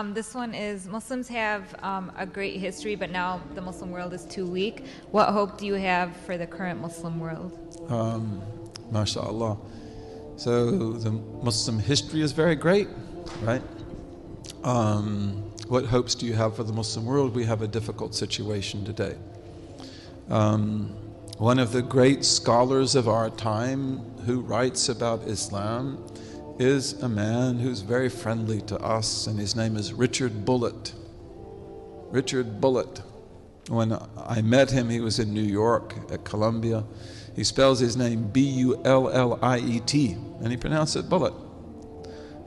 This one is Muslims have a great history, but now the Muslim world is too weak. What hope do you have for the current Muslim world? MashaAllah. So the Muslim history is very great, right? What hopes do you have for the Muslim world? We have a difficult situation today. One of the great scholars of our time who writes about Islam is a man who's very friendly to us, and his name is Richard Bullitt. Richard Bullitt. When I met him, he was in New York at Columbia. He spells his name B-U-L-L-I-E-T, and he pronounced it Bullitt.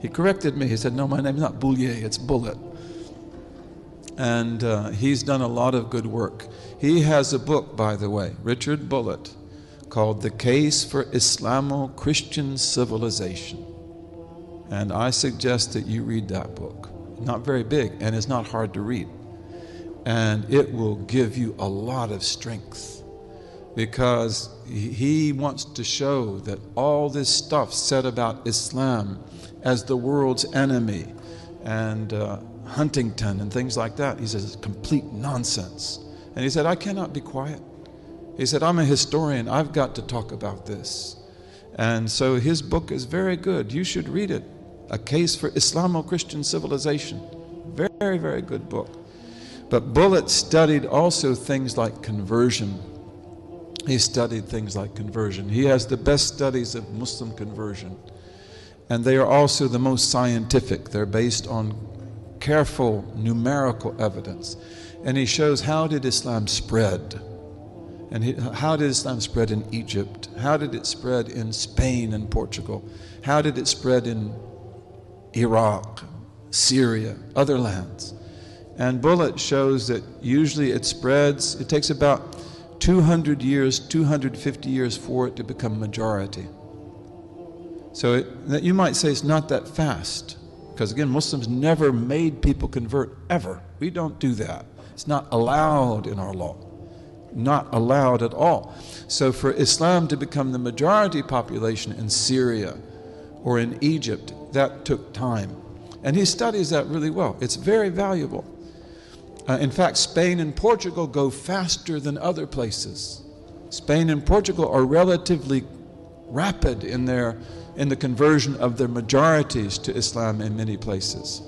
He corrected me. He said, no, my name's not Boulier, it's Bullitt. And he's done a lot of good work. He has a book, by the way, Richard Bullitt, called The Case for Islamo-Christian Civilization. And I suggest that you read that book. Not very big, and it's not hard to read. And it will give you a lot of strength, because he wants to show that all this stuff said about Islam as the world's enemy and Huntington and things like that, he says it's complete nonsense. And he said, I cannot be quiet. He said, I'm a historian, I've got to talk about this. And so his book is very good. You should read it. A Case for Islamo-Christian Civilization. Very, very good book. But Bullitt studied also things like conversion. He studied things like conversion. He has the best studies of Muslim conversion. And they are also the most scientific. They're based on careful numerical evidence. And he shows, how did Islam spread? And how did Islam spread in Egypt? How did it spread in Spain and Portugal? How did it spread in Iraq, Syria, other lands? And Bullitt shows that usually it spreads, it takes about 200 years, 250 years for it to become majority. So that you might say it's not that fast, because again, Muslims never made people convert, ever. We don't do that. It's not allowed in our law. Not allowed at all. So for Islam to become the majority population in Syria or in Egypt, that took time. And he studies that really well. It's very valuable. In fact, Spain and Portugal go faster than other places. Spain and Portugal are relatively rapid in the conversion of their majorities to Islam in many places.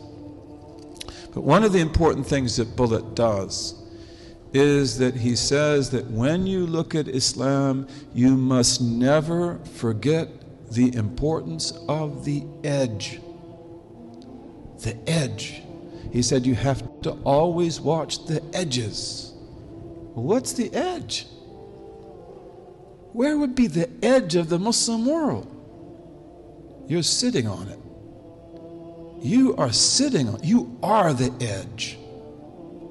But one of the important things that Bullitt does is that he says that when you look at Islam, you must never forget the importance of the edge. The edge. He said you have to always watch the edges. What's the edge? Where would be the edge of the Muslim world? You're sitting on it. You are sitting on it. You are the edge.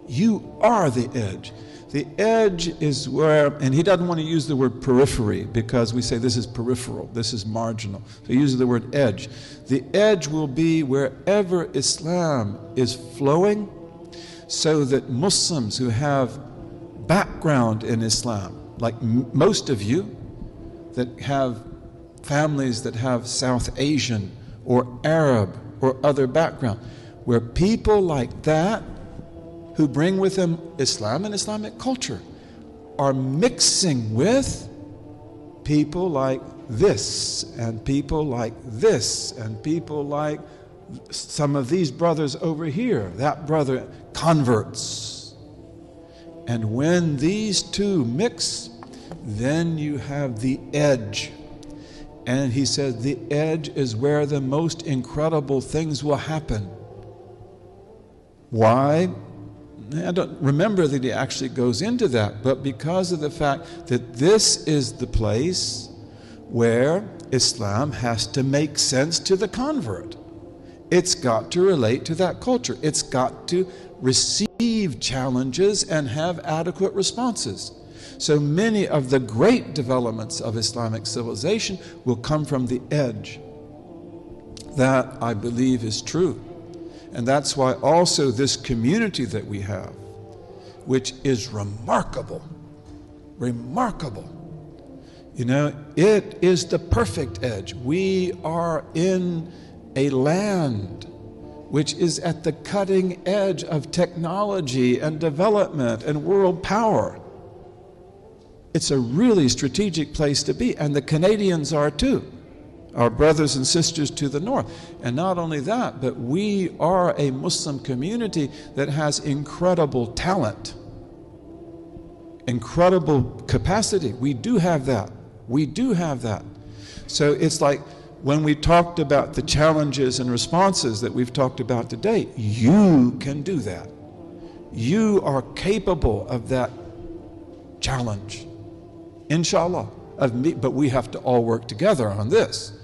You are the edge. The edge is where, and he doesn't want to use the word periphery, because we say this is peripheral, this is marginal. So he uses the word edge. The edge will be wherever Islam is flowing, so that Muslims who have background in Islam, like most of you that have families that have South Asian or Arab or other background, where people like that who bring with them Islam and Islamic culture are mixing with people like this and people like this and people like some of these brothers over here, that brother, converts. And when these two mix, then you have the edge. And he says the edge is where the most incredible things will happen. Why? I don't remember that he actually goes into that, but because of the fact that this is the place where Islam has to make sense to the convert. It's got to relate to that culture. It's got to receive challenges and have adequate responses. So many of the great developments of Islamic civilization will come from the edge. That, I believe, is true. And that's why also this community that we have, which is remarkable, remarkable. You know, it is the perfect edge. We are in a land which is at the cutting edge of technology and development and world power. It's a really strategic place to be, and the Canadians are too, our brothers and sisters to the north. And not only that, but we are a Muslim community that has incredible talent, incredible capacity. We do have that. We do have that. So it's like when we talked about the challenges and responses that we've talked about today, you can do that. You are capable of that challenge, inshallah. But we have to all work together on this.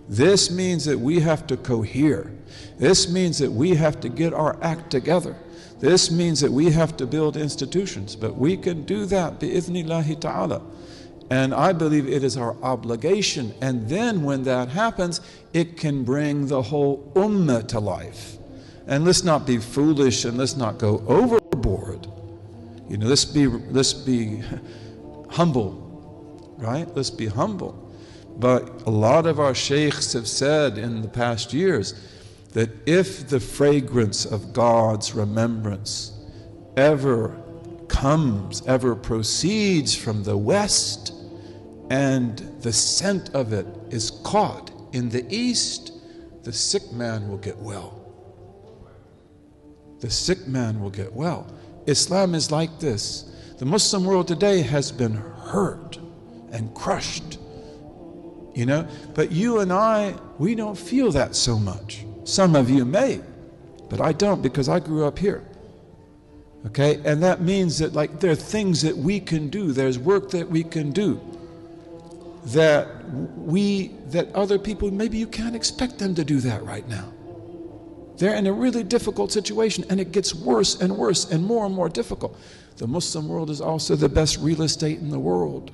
This means that we have to cohere. This means that we have to get our act together. This means that we have to build institutions, but we can do that bi'idhnillahi ta'ala. And I believe it is our obligation. And then when that happens, it can bring the whole ummah to life. And let's not be foolish and let's not go overboard. You know, let's be humble, right? Let's be humble. But a lot of our shaykhs have said in the past years that if the fragrance of God's remembrance ever comes, ever proceeds from the West, and the scent of it is caught in the East, the sick man will get well. The sick man will get well. Islam is like this. The Muslim world today has been hurt and crushed, you know, but you and I, we don't feel that so much. Some of you may, but I don't, because I grew up here. Okay, and that means that like there are things that we can do, there's work that we can do that other people, maybe you can't expect them to do that right now. They're in a really difficult situation, and it gets worse and worse and more difficult. The Muslim world is also the best real estate in the world.